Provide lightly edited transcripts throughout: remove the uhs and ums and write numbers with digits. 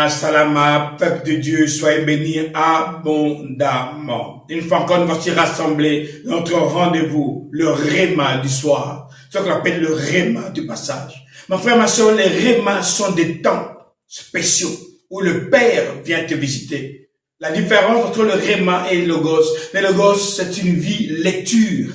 Salama, peuple de Dieu, soyez bénis abondamment. Une fois encore, nous voici rassemblés dans notre rendez-vous, le Réma du soir, ce qu'on appelle le Réma du passage. Mon frère, ma soeur, les Rémas sont des temps spéciaux où le Père vient te visiter. La différence entre le Réma et le Logos, c'est une vie lecture,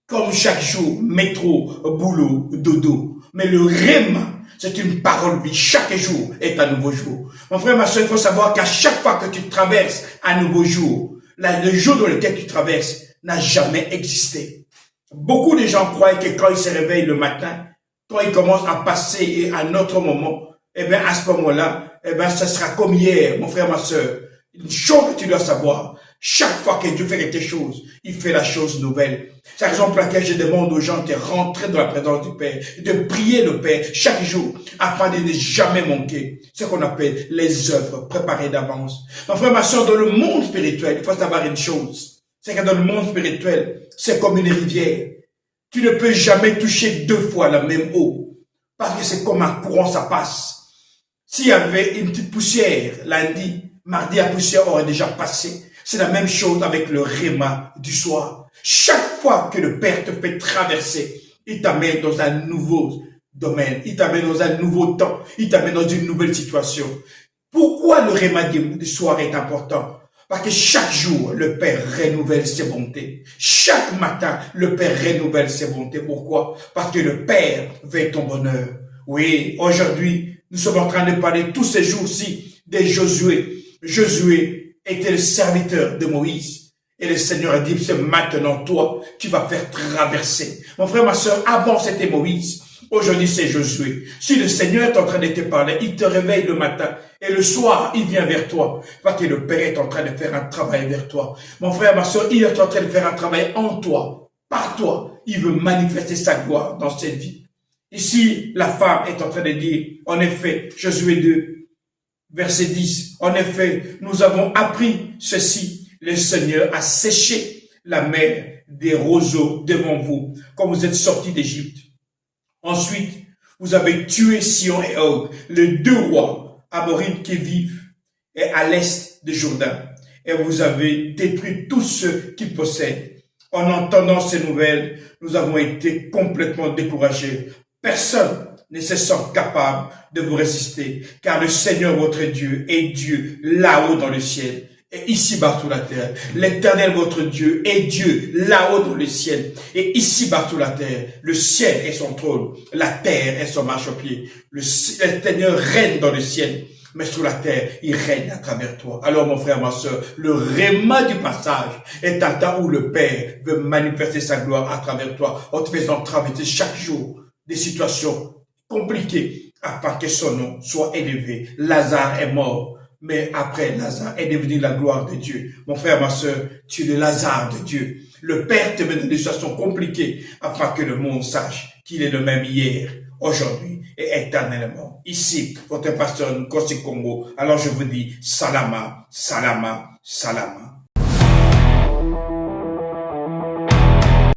comme chaque jour, métro, boulot, dodo. Mais le Réma, c'est une parole vie. Chaque jour est un nouveau jour. Mon frère, ma soeur, il faut savoir qu'à chaque fois que tu traverses un nouveau jour, le jour dans lequel tu traverses n'a jamais existé. Beaucoup de gens croient que quand ils se réveillent le matin, quand ils commencent à passer à un autre moment, eh bien, à ce moment-là, eh bien, ça sera comme hier, mon frère, ma soeur. Une chose que tu dois savoir, chaque fois que Dieu fait quelque chose, il fait la chose nouvelle. C'est la raison pour laquelle je demande aux gens de rentrer dans la présence du Père, de prier le Père chaque jour, afin de ne jamais manquer ce qu'on appelle les œuvres préparées d'avance. Mon frère, ma soeur, dans le monde spirituel, il faut savoir une chose. C'est que dans le monde spirituel, c'est comme une rivière. Tu ne peux jamais toucher deux fois la même eau. Parce que c'est comme un courant, ça passe. S'il y avait une petite poussière lundi, mardi, la poussière aurait déjà passé. C'est la même chose avec le Réma du soir. Chaque fois que le Père te fait traverser, il t'amène dans un nouveau domaine, il t'amène dans un nouveau temps, il t'amène dans une nouvelle situation. Pourquoi le Réma du soir est important? Parce que chaque jour, le Père renouvelle ses bontés. Chaque matin, le Père renouvelle ses bontés. Pourquoi? Parce que le Père veut ton bonheur. Oui, aujourd'hui, nous sommes en train de parler tous ces jours-ci de Josué. Josué était le serviteur de Moïse. Et le Seigneur a dit, c'est maintenant toi, tu vas faire traverser. Mon frère, ma soeur, avant c'était Moïse. Aujourd'hui c'est Josué. Si le Seigneur est en train de te parler, il te réveille le matin. Et le soir, il vient vers toi. Parce que le Père est en train de faire un travail vers toi. Mon frère, ma soeur, il est en train de faire un travail en toi. Par toi. Il veut manifester sa gloire dans cette vie. Ici, la femme est en train de dire, en effet, Josué 2. Verset 10, en effet, nous avons appris ceci, le Seigneur a séché la mer des roseaux devant vous, quand vous êtes sortis d'Égypte. Ensuite, vous avez tué Sion et Og, les deux rois amorites qui vivent et à l'est de Jourdain, et vous avez détruit tous ceux qui possèdent. En entendant ces nouvelles, nous avons été complètement découragés. Personne ne se sent capable de vous résister, car le Seigneur votre Dieu est Dieu là-haut dans le ciel et ici-bas sur la terre. L'Éternel votre Dieu est Dieu là-haut dans le ciel et ici-bas sur la terre. Le ciel est son trône, la terre est son marchepied. Le Seigneur règne dans le ciel, mais sur la terre, il règne à travers toi. Alors mon frère, ma soeur, le Réma du passage est un temps où le Père veut manifester sa gloire à travers toi, en te faisant traverser chaque jour des situations compliquées afin que son nom soit élevé. Lazare est mort, mais après Lazare est devenu la gloire de Dieu. Mon frère, ma soeur, tu es le Lazare de Dieu. Le Père te met dans des situations compliquées afin que le monde sache qu'il est le même hier, aujourd'hui et éternellement. Ici, votre pasteur Nkosi Congo. Alors je vous dis, Salama, Salama, Salama.